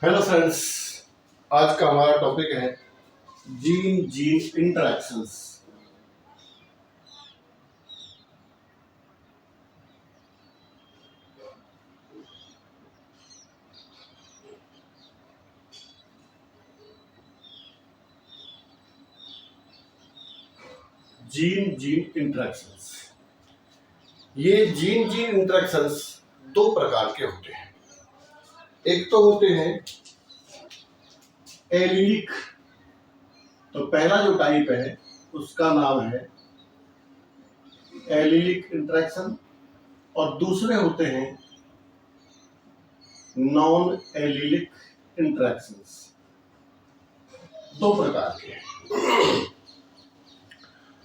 Hello friends, आज का हमारा टॉपिक है gene gene interactions. Gene gene interactions, ये जीन जीन इंटरेक्शंस दो प्रकार के होते हैं। एक तो होते हैं एलिलिक, तो पहला जो टाइप है उसका नाम है एलिलिक इंटरेक्शन, और दूसरे होते हैं नॉन एलिलिक इंटरेक्शंस। दो प्रकार के हैं।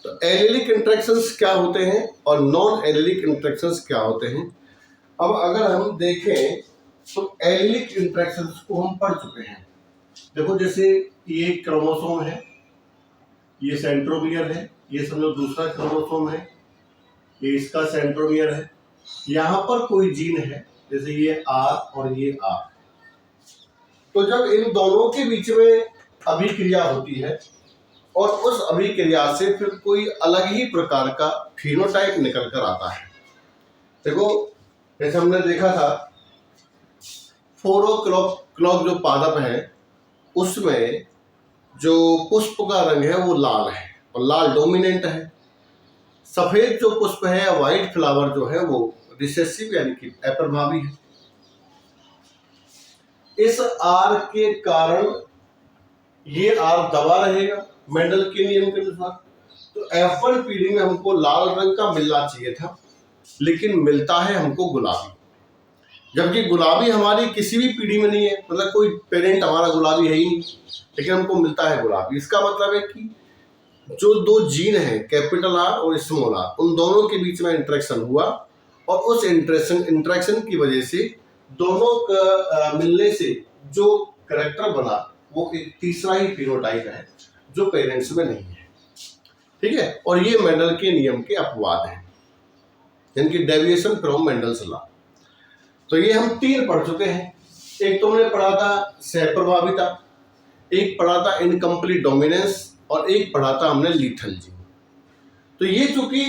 तो एलिलिक इंटरेक्शंस क्या होते हैं और नॉन एलिलिक इंटरेक्शंस क्या होते हैं। अब अगर हम देखें तो एलिलिक इंटरेक्शंस को हम पढ़ चुके हैं। देखो, जैसे ये क्रोमोसोम है, ये सेंट्रोमियर है, ये समझो दूसरा क्रोमोसोम है, ये इसका सेंट्रोमियर है। यहाँ पर कोई जीन है, जैसे ये आर और ये आर, तो जब इन दोनों के बीच में अभिक्रिया होती है और उस अभिक्रिया से फिर कोई अलग ही प्रकार का फिनोटाइप निकल कर आता है। देखो, जैसे हमने देखा था 4 o'clock जो पादप है उसमें जो पुष्प का रंग है वो लाल है और लाल डोमिनेंट है। सफेद जो पुष्प है, व्हाइट फ्लावर जो है वो रिसेसिव यानी कि अप्रभावी है। इस आर के कारण ये आर दबा रहेगा मेंडल के नियम के अनुसार। तो F1 पीढ़ी में हमको लाल रंग का मिलना चाहिए था, लेकिन मिलता है हमको गुलाबी, जबकि गुलाबी हमारी किसी भी पीढ़ी में नहीं है। मतलब कोई पेरेंट हमारा गुलाबी है ही नहीं, लेकिन हमको मिलता है गुलाबी। इसका मतलब है कि जो दो जीन है कैपिटल आर और स्मॉल आर, उन दोनों के बीच में इंटरेक्शन हुआ और उस इंटरेक्शन की वजह से दोनों का मिलने से जो करेक्टर बना वो एक तीसरा ही फिनोटाइप है जो पेरेंट्स में नहीं है। ठीक है, और ये मेंडल के नियम के अपवाद हैं, जिनकी डेविएशन फ्रॉम मेंडल्स लॉ। तो ये हम 3 पढ़ चुके हैं। एक तो हमने पढ़ा था सहप्रभाविता, एक पढ़ा था इनकम्प्लीट डोमिनेंस और एक पढ़ा था हमने लीथल जीन। तो ये चूंकि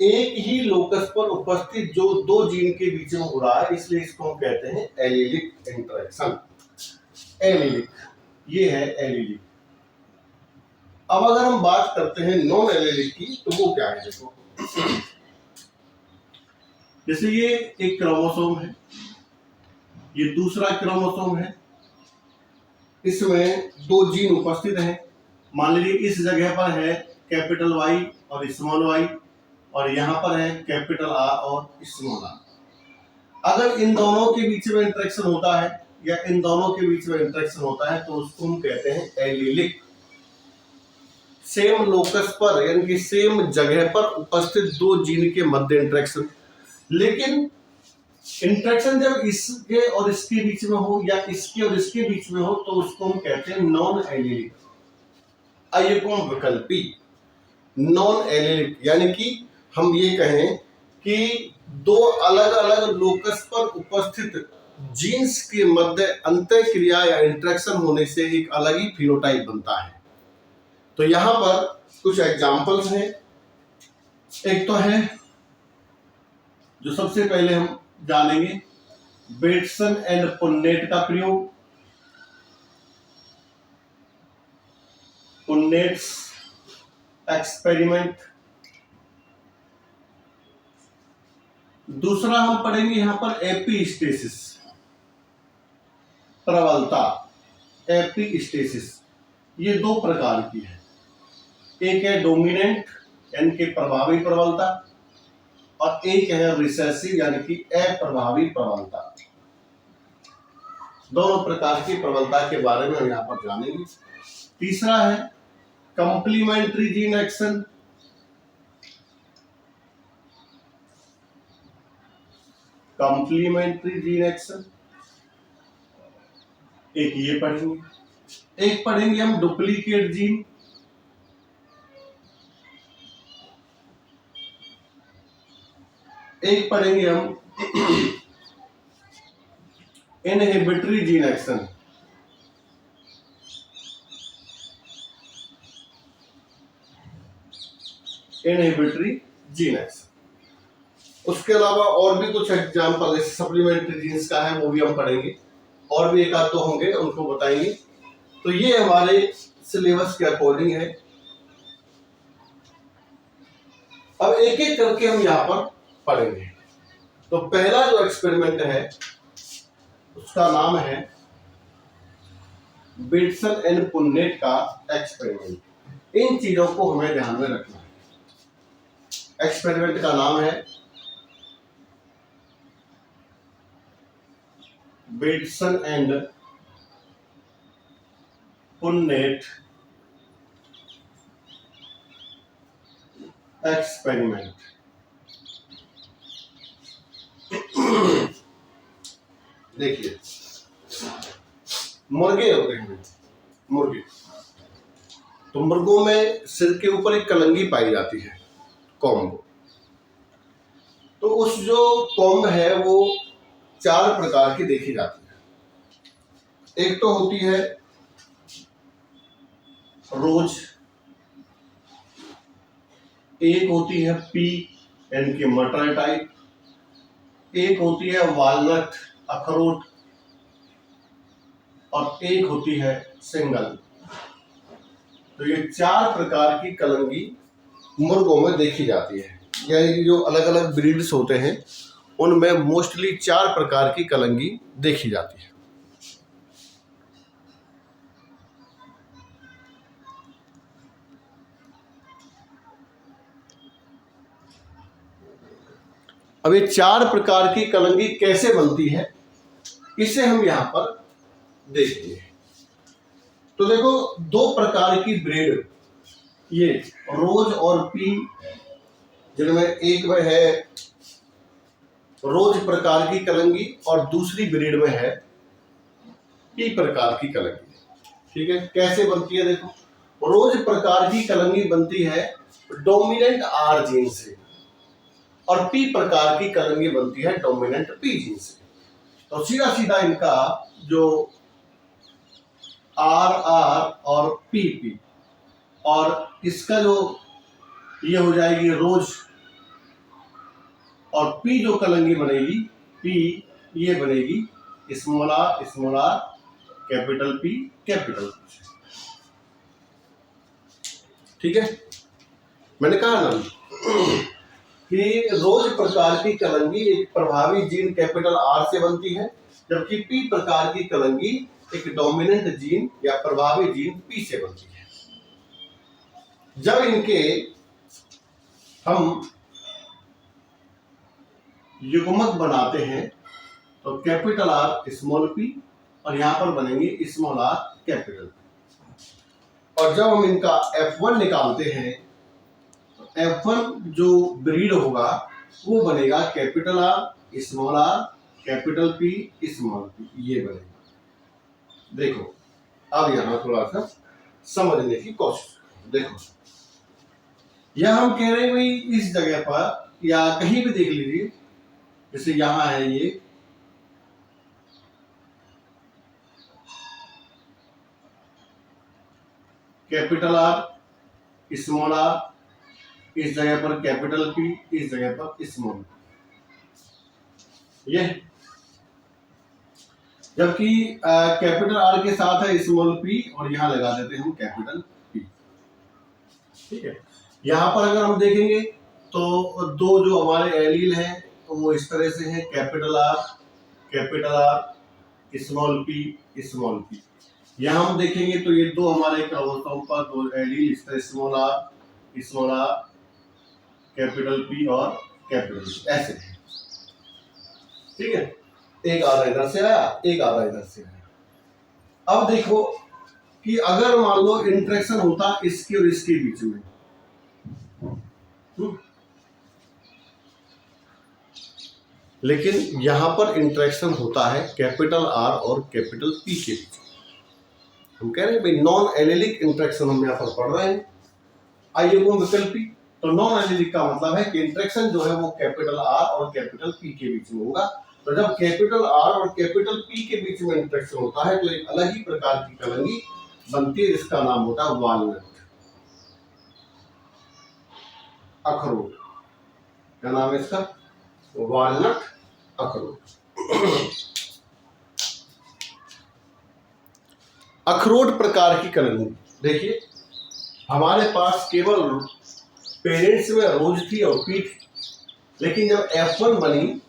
एक ही लोकस पर उपस्थित जो दो जीन के बीच में हो रहा है, इसलिए इसको हम कहते हैं एलिलिक इंटरेक्शन। एलिलिक, ये है एलिलिक। अब अगर हम बात करते हैं नॉन एलिलिक की, तो वो क्या है। देखो, जैसे ये एक क्रोमोसोम है, ये दूसरा क्रोमोसोम है, इसमें 2 जीन उपस्थित हैं। मान लीजिए इस जगह पर है कैपिटल वाई और स्मॉल वाई, और यहाँ पर है कैपिटल आर और स्मॉल आर। अगर इन दोनों के बीच में इंटरेक्शन होता है या इन दोनों के बीच में इंटरेक्शन होता है तो उसको हम कहते हैं एलिलिक। सेम लोकस पर यानी कि सेम जगह पर उपस्थित 2 जीन के मध्य इंटरेक्शन। लेकिन इंटरेक्शन जब इसके और इसके बीच में हो या इसके और इसके बीच में हो तो उसको हम कहते हैं नॉन एलिलिक, अयुग्म विकल्पी। नॉन एलिलिक यानी कि हम ये कहें कि 2 अलग अलग लोकस पर उपस्थित जीन्स के मध्य अंतःक्रिया या इंटरेक्शन होने से एक अलग ही फिनोटाइप बनता है। तो यहां पर कुछ एग्जांपल्स हैं। एक तो है जो सबसे पहले हम जानेंगे, बेटसन एंड पुन्नेट का प्रयोग। पुन्नेट्स एक्सपेरिमेंट। दूसरा हम पढ़ेंगे यहां पर एपीस्टेसिस, प्रबलता। एपीस्टेसिस ये 2 प्रकार की है। एक है डोमिनेंट यानी कि प्रभावी प्रबलता, और एक है रिसेसिव यानी कि अप्रभावी प्रबलता। दोनों प्रकार की प्रबलता के बारे में हम यहाँ पर जानेंगे। तीसरा है complementary gene action. Complementary gene action एक ये पढ़ेंगे। एक पढ़ेंगे हम डुप्लीकेट जीन। एक पढ़ेंगे हम inhibitory gene action. Inhibitory gene action. उसके अलावा और भी कुछ एग्जाम्पल सप्लीमेंट्री जीन्स का है, वो भी हम पढ़ेंगे, और भी एक आध तो होंगे, उनको बताएंगे। तो ये हमारे सिलेबस के अकॉर्डिंग है। अब एक एक करके हम यहाँ पर पढ़ेंगे। तो पहला जो एक्सपेरिमेंट है उसका नाम है बेटसन एंड पुन्नेट का एक्सपेरिमेंट। इन चीजों को हमें ध्यान में रखना है। एक्सपेरिमेंट का नाम है बेटसन एंड पुन्नेट एक्सपेरिमेंट। देखिए, मुर्गे होते हैं, मुर्गे, तो मुर्गों में सिर के ऊपर एक कलंगी पाई जाती है, कॉम्ब। तो उस जो कॉम्ब है वो 4 प्रकार की देखी जाती है। एक तो होती है रोज, एक होती है पी यानी कि मटर टाइप, एक होती है वालनट अखरोट, और एक होती है सिंगल। तो ये 4 प्रकार की कलंगी मुर्गों में देखी जाती है। यानी जो अलग अलग ब्रीड्स होते हैं उनमें मोस्टली 4 प्रकार की कलंगी देखी जाती है। अब ये 4 प्रकार की कलंगी कैसे बनती है इसे हम यहां पर देखिए। तो देखो, 2 प्रकार की ब्रीड, ये रोज और पी, जिनमें एक में है रोज प्रकार की कलंगी और दूसरी ब्रीड में है पी प्रकार की कलंगी। ठीक है, कैसे बनती है देखो। रोज प्रकार की कलंगी बनती है डोमिनेंट आर जीन से, और पी प्रकार की कलंगी बनती है डोमिनेंट पी जीन से। तो सीधा सीधा इनका जो आर आर और पी पी, और इसका जो ये हो जाएगी रोज, और पी जो कलंगी बनेगी पी, ये बनेगी small are capital P capital P. ठीक है, मैंने कहा ना कि रोज प्रकार की कलंगी एक प्रभावी जीन कैपिटल आर से बनती है, जबकि पी प्रकार की कलंगी एक डोमिनेंट जीन या प्रभावी जीन पी से बनती है। जब इनके हम युग्मक बनाते हैं तो कैपिटल आर स्मॉल पी, और यहां पर बनेंगे स्मॉल आर कैपिटल पी। और जब हम इनका F1 निकालते हैं तो F1 जो ब्रीड होगा वो बनेगा capital R small are capital P small P, ये बनेगा। देखो, अब यहां थोड़ा सा समझने की कोशिश। देखो, यह हम कह रहे हैं भाई इस जगह पर या कहीं भी देख लीजिए, जैसे यहां है ये कैपिटल आर स्मॉल आर, इस जगह पर कैपिटल पी, इस जगह पर स्मॉल पी, ये। जबकि कैपिटल आर के साथ है स्मॉल पी, और यहां लगा देते हैं हम कैपिटल पी। ठीक है, यहां पर अगर हम देखेंगे तो 2 जो हमारे एलील हैं तो वो इस तरह से है capital R small P small P. यहां हम देखेंगे तो ये 2 हमारे क्रोमोसोम पर 2 एलील इस तरह स्मॉल आर कैपिटल पी और कैपिटल पी, ऐसे। ठीक है, एक आधा इधर से आया, एक आधा इधर से आया। अब देखो कि अगर मान लो इंटरेक्शन होता इसके और इसके बीच में, लेकिन यहां पर इंटरेक्शन होता है कैपिटल आर और कैपिटल पी के बीच। हम कह रहे हैं भाई नॉन एलेलिक इंटरेक्शन हम यहां पर पढ़ रहे हैं। आइए वो विकल्पी, तो नॉन एलेलिक का मतलब है कि इंटरेक्शन जो है वो कैपिटल आर और कैपिटल पी के बीच में होगा। तो जब कैपिटल आर और कैपिटल पी के बीच में इंटरेक्शन होता है तो एक अलग ही प्रकार की कलंगी बनती है जिसका नाम होता है वालनट। अखरोट। क्या नाम है इसका? वॉलनट अखरोट। अखरोट प्रकार की कलमी। देखिए हमारे पास केवल पेरेंट्स में रोज थी और पी थी, लेकिन जब F1 बनी,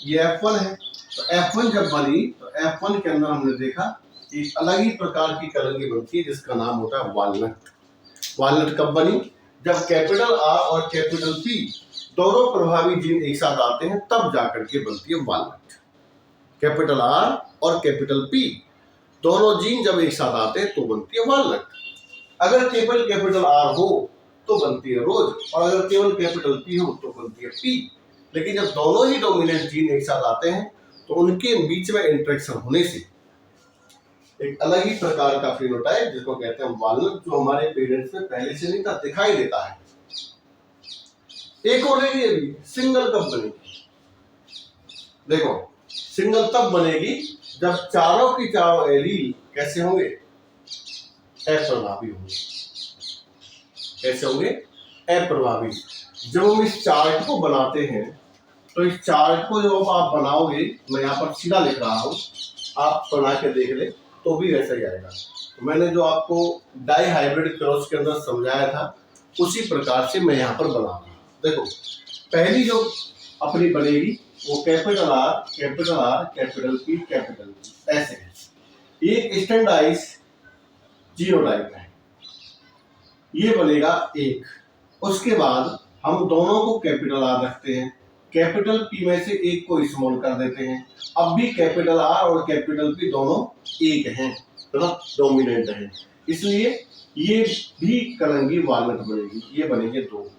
ये F1 है, तो F1 जब बनी तो F1 के अंदर हमने देखा एक अलग ही प्रकार की कलंगी बनती है जिसका नाम होता है वॉलनट। वॉलनट कब बनी? जब कैपिटल R और कैपिटल P दोनों प्रभावी जीन एक साथ आते हैं तब जाकर के बनती है वॉलनट। कैपिटल R और कैपिटल P दोनों जीन जब एक साथ आते हैं तो बनती है वॉलनट। अगर केवल कैपिटल R हो तो बनती है रोज, और अगर केवल कैपिटल P हो तो बनती है पी। लेकिन जब दोनों ही डोमिनेंट जीन एक साथ आते हैं तो उनके बीच में इंटरेक्शन होने से एक अलग ही प्रकार का फिनोटाइप जिसको कहते हैं वॉलनट, जो हमारे पेरेंट्स में पहले से नहीं था, दिखाई देता है। एक और है सिंगल कब बनेगी? देखो सिंगल तब बनेगी जब चारों की चारों एलील कैसे होंगे? अप्रभावी होंगे। कैसे होंगे? अप्रभावी। जब हम इस चार्ट को बनाते हैं तो इस चार्ट को जब आप बनाओगे, मैं यहाँ पर सीधा लिख रहा हूँ, आप बना के देख ले तो भी वैसा ही आएगा। मैंने जो आपको डाई हाइब्रिड क्रॉस के अंदर समझाया था उसी प्रकार से मैं यहाँ पर बना रहा हूँ। देखो पहली जो अपनी बनेगी वो capital R capital P capital P ऐसे है। एक स्टैंडर्डाइज जीनोटाइप है, ये बनेगा एक। उसके बाद हम दोनों को कैपिटल R रखते हैं, कैपिटल P में से एक को स्मॉल कर देते हैं। अब भी कैपिटल R और कैपिटल P दोनों एक हैं, मतलब डोमिनेंट हैं, इसलिए ये भी कलंगी वॉलनट बनेगी। ये बनेंगे दो।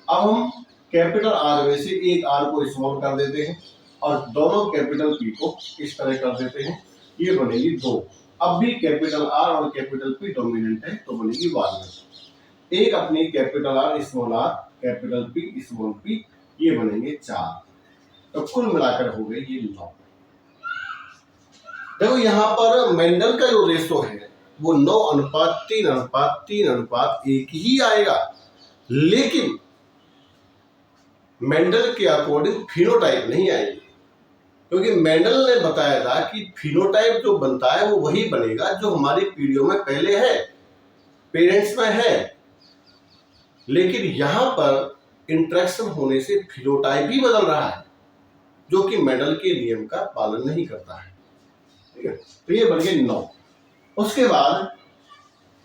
अब हम कैपिटल R में से एक R को स्मॉल कर देते हैं और दोनों कैपिटल P को इस तरह कर देते हैं, ये बनेगी दो। अब भी कैपिटल R और कैपिटल P डोमिनेंट है तो बनेगी वॉलनट। एक अपनी capital R small r capital P small p, ये बनेंगे चार। तो कुल मिलाकर हो गए ये 9। देखो यहाँ पर मेंडल का जो रेशो है वो 9:3:3:1 ही आएगा, लेकिन मेंडल के अकॉर्डिंग फिनोटाइप नहीं आएगी, क्योंकि मेंडल ने बताया था कि फिनोटाइप जो बनता है वो वही बनेगा जो हमारी पीढ़ियों में पहले है, पेरेंट्स में है। लेकिन यहां पर इंटरेक्शन होने से फिनोटाइप ही बदल रहा है, जो कि मेंडल के नियम का पालन नहीं करता है। ठीक है, तो ये बन गए 9। उसके बाद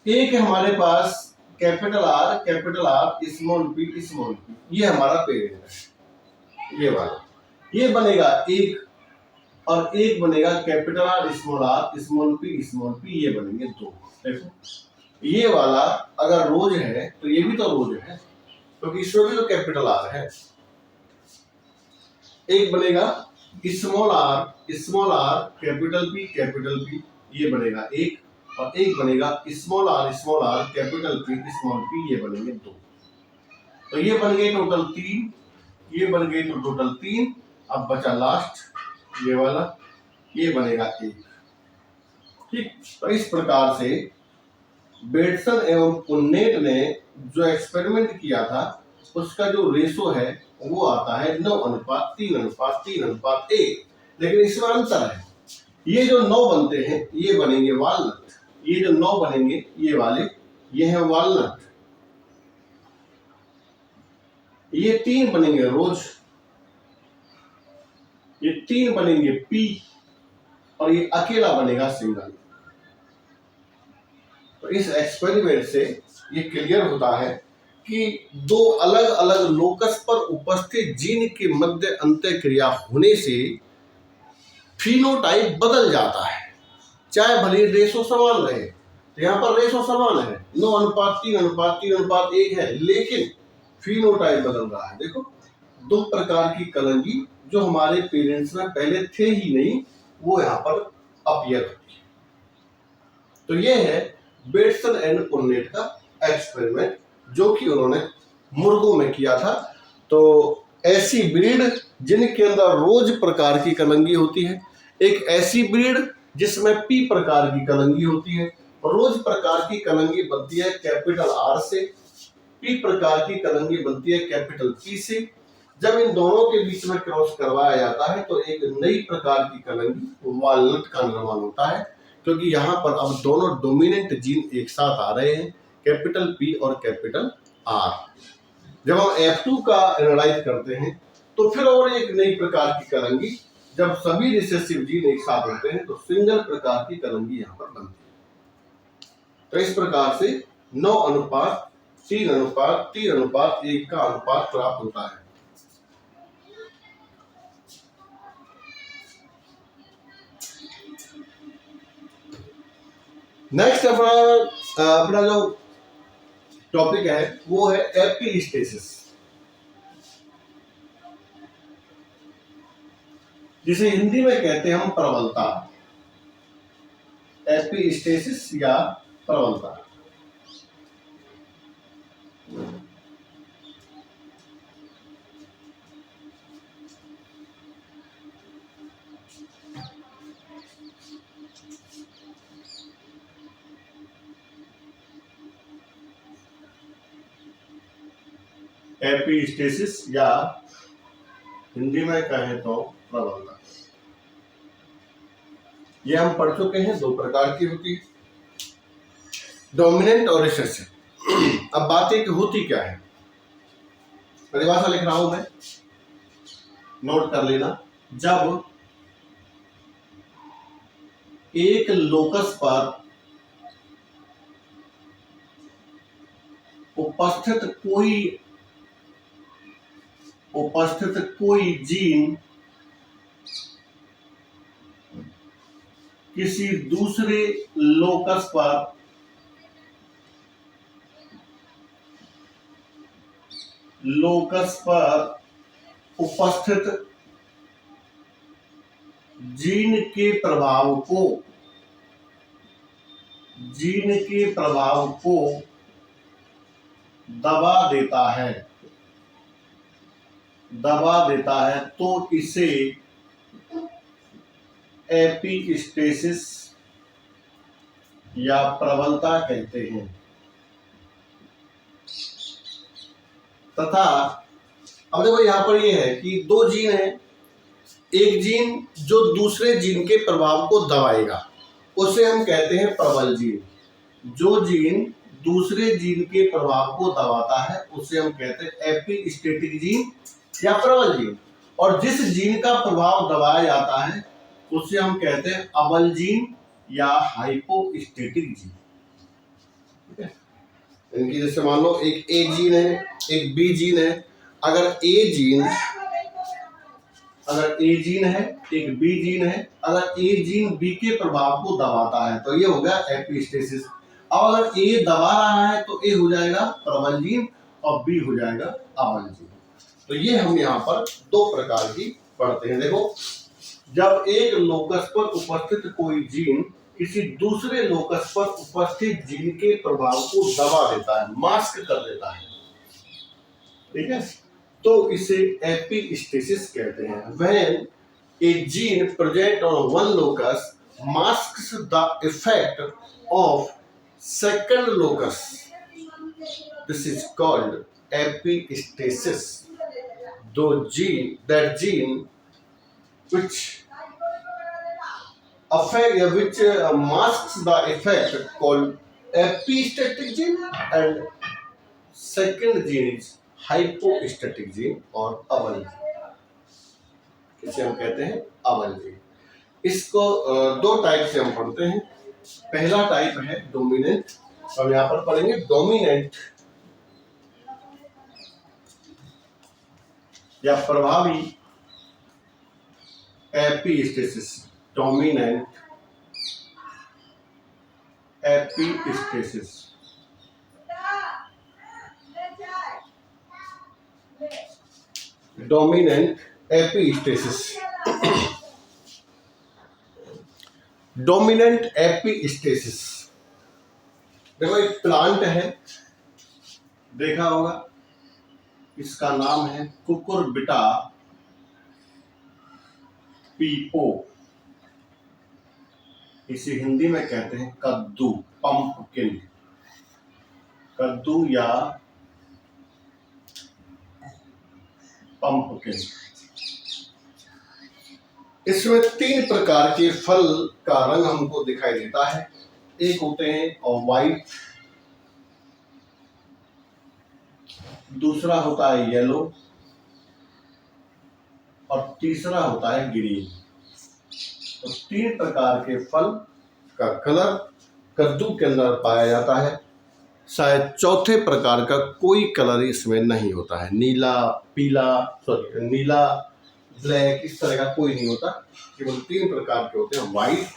एक हमारे पास कैपिटल R स्मॉल p, ये हमारा पेरेंट है, ये वाला, ये बनेगा एक, और एक बनेगा कैपिटल R स्मॉल p, ये बनेंगे 2। देखो ये वाला अगर रोज है तो ये भी तो रोज है, क्योंकि इसमें भी तो कैपिटल R है। एक बनेगा स्मॉल r कैपिटल P, ये बनेगा एक, और एक बनेगा small r capital P small p, ये बनेंगे 2। तो ये बन गए टोटल 3, ये बन गए तो टोटल 3। अब बचा लास्ट ये वाला, ये बनेगा 1। ठीक, तो इस प्रकार से बेटसन एवं पुन्नेट ने जो एक्सपेरिमेंट किया था उसका जो रेशो है वो आता है 9:3:3:1। लेकिन इसमें अंतर है, ये जो 9 बनते हैं ये बनेंगे वॉलनट, ये जो 9 बनेंगे ये वाले ये है वॉलनट। ये 3 बनेंगे रोज, ये 3 बनेंगे पी, और ये अकेला बनेगा सिंगल। तो इस एक्सपेरिमेंट से ये क्लियर होता है कि दो अलग अलग लोकस पर उपस्थित जीन के मध्य अंतःक्रिया होने से फिनोटाइप बदल जाता है, चाहे भले रेशो समान रहे। तो यहाँ पर रेशो समान है, 9:3:3:1 है, लेकिन फिनोटाइप बदल रहा है। देखो दो प्रकार की कलंगी जो हमारे पेरेंट्स में पहले थे ही नहीं, वो यहाँ पर अपीयर होती है। तो ये है बेटसन एंड पुन्नेट का एक्सपेरिमेंट जो कि उन्होंने मुर्गों में किया था। तो ऐसी ब्रीड जिनके अंदर रोज प्रकार की कलंगी होती है, एक ऐसी ब्रीड जिसमें पी प्रकार की कलंगी होती है। रोज प्रकार की कलंगी बनती है कैपिटल R से, पी प्रकार की कलंगी बनती है कैपिटल पी से। जब इन दोनों के बीच में क्रॉस करवाया जाता है तो एक नई प्रकार की कलंगी वॉलनट का निर्माण होता है, क्योंकि यहाँ पर अब दोनों डोमिनेंट जीन एक साथ आ रहे हैं, कैपिटल पी और कैपिटल आर। जब हम F2 का एनालाइज करते हैं तो फिर और एक नई प्रकार की कलंगी, जब सभी रिसेसिव जीन एक साथ होते हैं तो सिंगल प्रकार की कलंगी यहाँ पर बनती है। तो इस प्रकार से 9:3:3:1 का अनुपात प्राप्त होता है। नेक्स्ट अपना जो टॉपिक है वो है एपिस्टेसिस, जिसे हिंदी में कहते हैं हम प्रबलता। एपिस्टेसिस या प्रबलता। एपिस्टेसिस या हिंदी में कहें तो प्रबलता। ये हम पढ़ चुके हैं, दो प्रकार की होती है, डोमिनेंट और रिसेसिव। अब बात है कि होती क्या है, परिभाषा लिख रहा हूं मैं, नोट कर लेना। जब एक लोकस पर उपस्थित कोई जीन किसी दूसरे लोकस पर उपस्थित जीन के प्रभाव को दबा देता है तो इसे एपिस्टेसिस या प्रबलता कहते हैं। तथा अब देखो यहां पर ये है कि दो जीन है, एक जीन जो दूसरे जीन के प्रभाव को दबाएगा उसे हम कहते हैं प्रबल जीन। जो जीन दूसरे जीन के प्रभाव को दबाता है उसे हम कहते हैं एपिस्टेटिक जीन या प्रबल जीन। और जिस जीन का प्रभाव दबाया जाता है उसे हम कहते हैं अबल जीन या हाइपोस्टेटिक जीन। ठीक है, इनकी जैसे मान लो एक ए जीन है, एक बी जीन है। अगर ए जीन है, एक बी जीन है, अगर ए जीन बी के प्रभाव को दबाता है तो ये हो गया एपिस्टेसिस। अब अगर ए दबा रहा है तो ए हो जाएगा प्रबल जीन और बी हो जाएगा अबल जीन। तो ये हम यहाँ पर दो प्रकार की पढ़ते हैं। देखो, जब एक लोकस पर उपस्थित कोई जीन किसी दूसरे लोकस पर उपस्थित जीन के प्रभाव को दबा देता है, मास्क कर देता है, ठीक है, तो इसे एपिस्टेसिस कहते हैं। When a gene present on one locus masks the effect of second locus, this is called epistasis. That gene which masks the effect called epistatic gene, and second gene is hypostatic gene और अबल gene, इसे हम कहते हैं अबल gene. इसको दो type से हम पढ़ते हैं। पहला टाइप है डोमिनेंट, हम यहाँ पर पढ़ेंगे डोमिनेंट या प्रभावी epistasis. Dominant epistasis. Dominant epistasis. Dominant epistasis, देखो एक प्लांट है, देखा होगा, इसका नाम है कुकुरबिटा पीपो। इसे हिंदी में कहते हैं कद्दू, पंपकिन, कद्दू या पंपकिन। इसमें 3 प्रकार के फल का रंग हमको दिखाई देता है। एक होते हैं व्हाइट, दूसरा होता है येलो और तीसरा होता है ग्रीन। तो 3 प्रकार के फल का कलर कद्दू के अंदर पाया जाता है। शायद चौथे प्रकार का कोई कलर इसमें नहीं होता है। नीला, पीला, सॉरी नीला, ब्लैक, इस तरह का कोई नहीं होता। केवल 3 प्रकार के होते हैं, व्हाइट,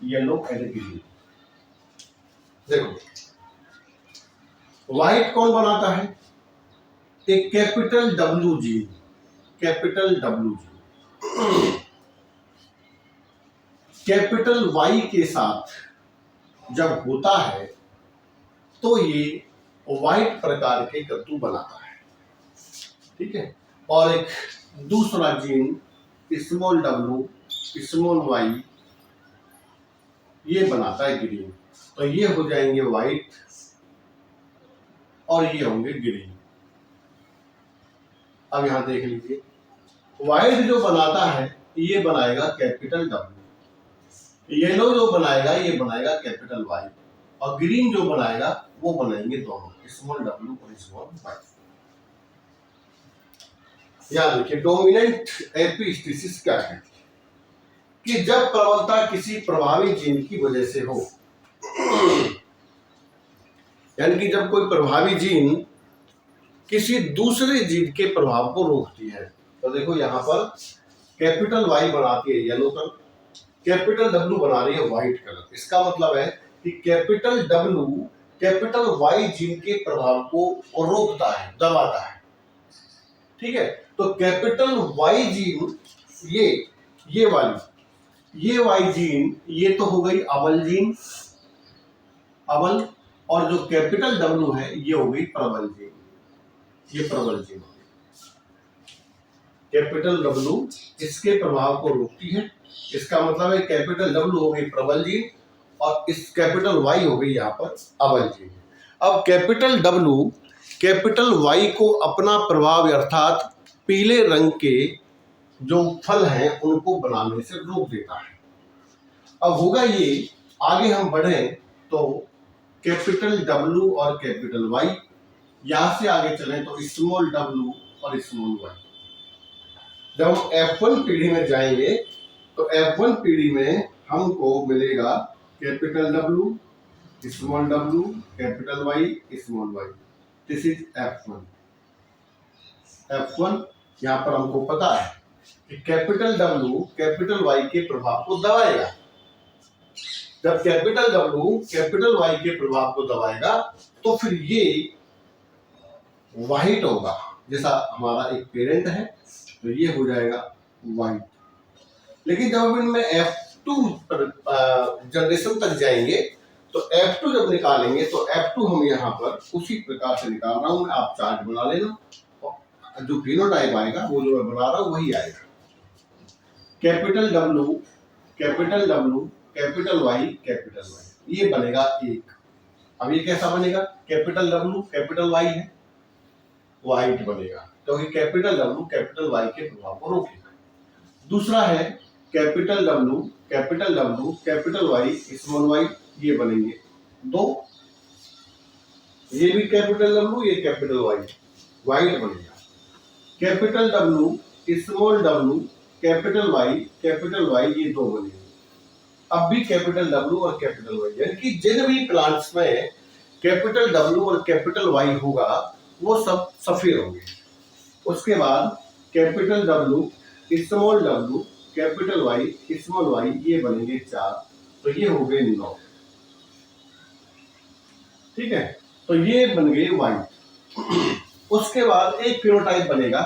येलो एंड ग्रीन। देखो, व्हाइट कौन बनाता है? एक capital W gene, capital W gene capital Y के साथ जब होता है तो ये व्हाइट प्रकार के कद्दू बनाता है, ठीक है। और एक दूसरा gene small W, small Y, ये बनाता है ग्रीन। तो ये हो जाएंगे व्हाइट और ये होंगे ग्रीन। अब यहां देख लीजिए, व्हाइट जो बनाता है ये बनाएगा कैपिटल डब्ल्यू, येलो जो बनाएगा ये बनाएगा कैपिटल वाई, और ग्रीन जो बनाएगा वो बनाएंगे दोनों, स्मॉल डब्ल्यू और स्मॉल वाई। याद रखिए, डोमिनेंट एपिस्टीसिस क्या है कि जब प्रबलता किसी प्रभावी जीन की वजह से हो, यानी कि जब कोई प्रभावी जीन किसी दूसरे जीन के प्रभाव को रोकती है। तो देखो यहां पर कैपिटल वाई बनाती है येलो कलर, कैपिटल डब्ल्यू बना रही है व्हाइट कलर। इसका मतलब है कि capital W capital Y gene के प्रभाव को रोकता है, दबाता है, ठीक है। तो कैपिटल वाई जीन ये वाई जीन ये तो हो गई अबल जीन, अबल, और जो कैपिटल डब्ल्यू है ये हो गई प्रबल जीन, ये प्रबल जीन। कैपिटल डब्ल्यू इसके प्रभाव को रोकती है, इसका मतलब है कैपिटल डब्ल्यू हो गई प्रबल जीन और इस कैपिटल वाई हो गई यहाँ पर अबल जीन। अब कैपिटल डब्ल्यू कैपिटल वाई को अपना प्रभाव अर्थात पीले रंग के जो फल हैं उनको बनाने से रोक देता है। अब होगा ये, आगे हम बढ़े तो कैपिटल डब्ल्यू और कैपिटल वाई, यहां से आगे चलें तो स्मॉल डब्ल्यू और स्मॉल वाई। जब हम F1 पीढ़ी में जाएंगे तो F1 पीढ़ी में हमको मिलेगा capital W, small W, capital Y, small Y. This is F1। F1 यहां पर हमको पता है कि कैपिटल डब्ल्यू कैपिटल वाई के प्रभाव को दबाएगा। जब कैपिटल डब्ल्यू कैपिटल वाई के प्रभाव को दबाएगा तो फिर ये व्हाइट होगा, जैसा हमारा एक पेरेंट है तो ये हो जाएगा व्हाइट। लेकिन जब हम इनमें F2 जनरेशन तक जाएंगे तो F2 जब निकालेंगे तो F2 हम यहाँ पर उसी प्रकार से निकाल रहा हूं, आप चार्ट बना लेना, जो फिनोटाइप आएगा वो जो मैं बना रहा हूं वही आएगा। Capital W capital W capital Y capital Y, ये बनेगा एक। अब ये कैसा बनेगा? कैपिटल डब्ल्यू कैपिटल वाई है, व्हाइट बनेगा क्योंकि कैपिटल डब्ल्यू कैपिटल वाई के प्रभाव को रोकेगा। दूसरा है capital W capital Y small Y, ये बनेंगे दो। ये भी कैपिटल डब्ल्यू ये कैपिटल वाई, व्हाइट बनेगा। Capital W small W capital Y ये दो बनेंगे। अब भी कैपिटल डब्ल्यू और कैपिटल वाई, यानी कि जिन भी प्लांट्स में कैपिटल डब्ल्यू और कैपिटल वाई होगा वो सब सफेद होंगे। उसके बाद capital W small W capital Y small Y, ये बनेंगे 4, तो ये हो गए 9, ठीक है। तो ये बन गए व्हाइट। उसके बाद एक फिनोटाइप बनेगा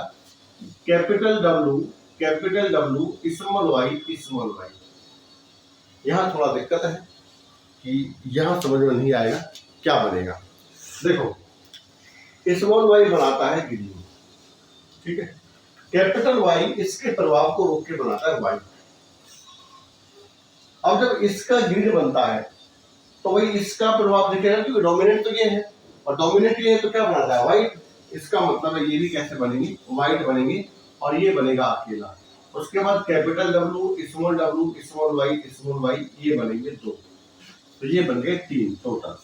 कैपिटल डब्ल्यू स्मॉल वाई। यहां थोड़ा दिक्कत है कि यहां समझ में नहीं आएगा क्या बनेगा। देखो, स्मॉल वाई बनाता है ग्रीन, ठीक है। कैपिटल वाई इसके प्रभाव को रोक के बनाता है व्हाइट। अब जब इसका ग्रीन बनता है तो वही इसका प्रभाव दिखेगा क्योंकि डोमिनेंट तो ये है और डोमिनेंट ये है तो क्या बनाता है व्हाइट। इसका मतलब है ये भी कैसे बनेंगे? व्हाइट बनेंगे और ये बनेगा अकेला। उसके बाद कैपिटल W, स्मॉल वाई ये बनेंगे 2, तो ये बन गए 3 टोटल।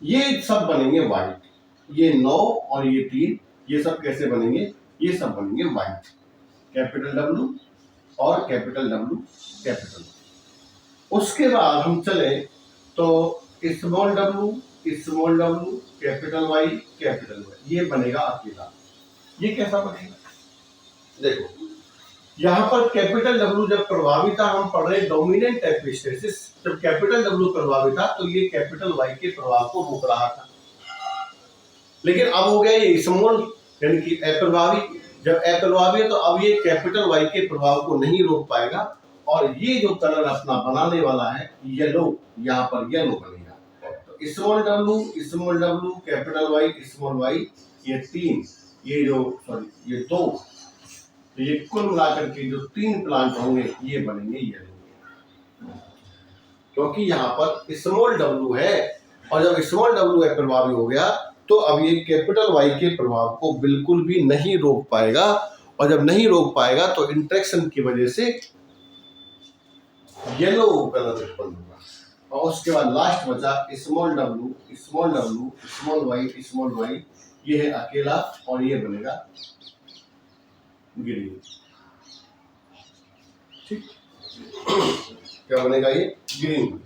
ये सब बनेंगे व्हाइट, ये 9 और ये 3, ये सब कैसे बनेंगे, ये सब बनेंगे व्हाइट। कैपिटल W और कैपिटल W कैपिटल। उसके बाद हम चले तो स्मॉल w, कैपिटल Y, ये बनेगा अकेला। ये कैसा बनेगा, देखो यहाँ पर कैपिटल W जब प्रभावी था, हम पढ़ रहे डोमिनेंट एपिस्टेसिस, जब कैपिटल W प्रभावी था तो ये कैपिटल Y के प्रभाव को रोक रहा था। लेकिन अब हो गया ये स्मॉल यानी कि अप्रभावी। जब अप्रभावी है तो अब ये कैपिटल Y के प्रभाव को नहीं रोक पाएगा, और ये जो कलर अपना बनाने वाला है येलो, यहाँ पर येलो बनेगा। तो small w capital Y, small y, ये 3, ये जो सॉरी ये 2, तो ये कुल मिलाकर के जो 3 प्लांट होंगे ये बनेंगे येलो, क्योंकि यहाँ पर स्मॉल w है, और जब स्मॉल w प्रभावी हो गया तो अब ये कैपिटल Y के प्रभाव को बिल्कुल भी नहीं रोक पाएगा, और जब नहीं रोक पाएगा तो इंटरेक्शन की वजह से येलो कलर उत्पन्न होगा। और उसके बाद लास्ट बचा स्मॉल w, स्मॉल y, ये है अकेला, और ये बनेगा ग्रीन। ठीक, क्या बनेगा, ये ग्रीन।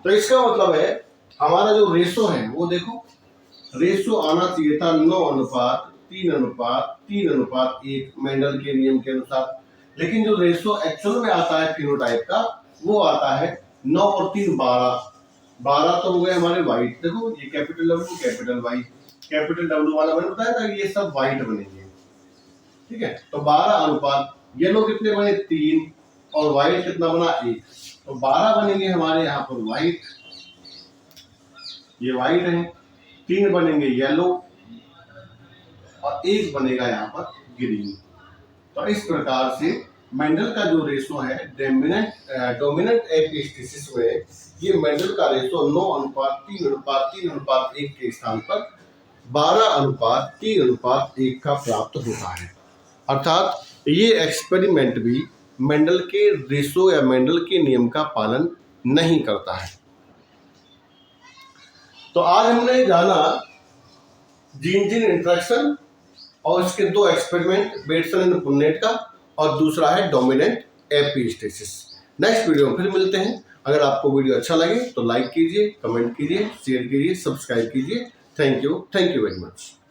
तो इसका मतलब है हमारा जो रेशो है वो देखो, रेशो आना चाहिए था 9:3:1 मेंडल के नियम के अनुसार, लेकिन जो रेशो एक्चुअल में आता है फिनोटाइप का वो आता है 9 और 3 12 तो हो गए हमारे व्हाइट। देखो ये capital W capital Y, capital W वाला मैंने बताया था ये सब व्हाइट बनेंगे। ठीक है, तो 12 अनुपात येलो कितने बने 3 और व्हाइट कितना बना 1, तो 12 बनेंगे हमारे यहाँ पर व्हाइट, ये व्हाइट है, 3 बनेंगे येलो और 1 बनेगा यहाँ पर ग्रीन। तो इस प्रकार से मेंडल का जो रेशो है डोमिनेंट एपिस्टेसिस में, ये मेंडल का रेशो 9:3:1 के स्थान पर 12:3:1 का प्राप्त होता है। अर्थात ये एक्सपेरिमेंट भी मेंडल के रेशो या मेंडल के नियम का पालन नहीं करता है। तो आज हमने जाना जीन इंटरेक्शन और इसके 2 एक्सपेरिमेंट, बेटसन एंड पुन्नेट का, और दूसरा है डोमिनेंट एपिस्टेसिस। नेक्स्ट वीडियो में फिर मिलते हैं। अगर आपको वीडियो अच्छा लगे तो लाइक कीजिए, कमेंट कीजिए, शेयर कीजिए, सब्सक्राइब कीजिए। Thank you very much.